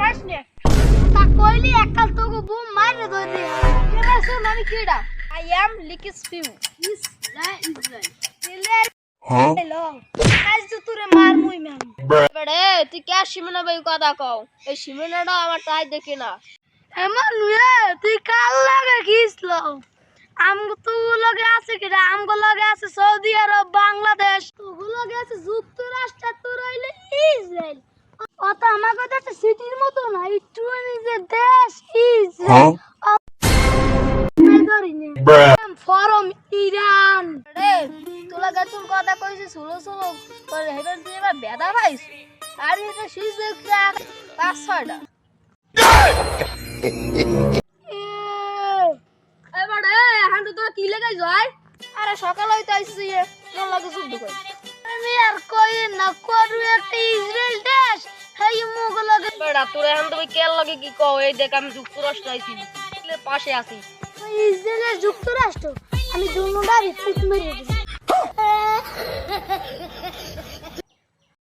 পারিস নে তা কইলি একাল তোকে বুম মাইরে দই এরা শুন আমি কিডা আই অ্যাম লিকিস ফিউ ইসরায়েল হ্যাঁ লং আজ তো তোরে মার মুই ম্যাম বড়ে তুই কে সিমনা ভাই কথা কও এই সিমনাটা আমার তাই দেখে না এমন রে তুই কাল লাগা গিসল আমগো তো লগে আছে কিডা আমগো লগে আছে সৌদি আরব বাংলাদেশ তো লগে আছে যুক্তরাষ্ট্র তোর হইলে ইসরায়েল অত আমাগো দেশে সিটির মতো না একটু নিজে দেশ ইসরায়েল ফরম ইরান রে তোলা গাতুল কথা কইছিস সুলো সুলো তোর হেবেন তুই এবার বেদা ভাইস আর এটা শিশে পাঁচ ছয়টা এবারে এখন তো তোরা কি লাগাই যায় আরে সকাল হইতে আইছিস তোর লাগে যুদ্ধ কই আমি আর কই না করু একটা ইসরায়েল দেশ হেই মুগ লাগে বেড়া তোরা এখন তুমি কেল লাগে কি কও এই দেখ আমি যুক্তরাষ্ট্র আইছি পাশে আছি ইসরায়েলের যুক্তরাষ্ট্র আমি দুনোটারই ফুট মেরে দিই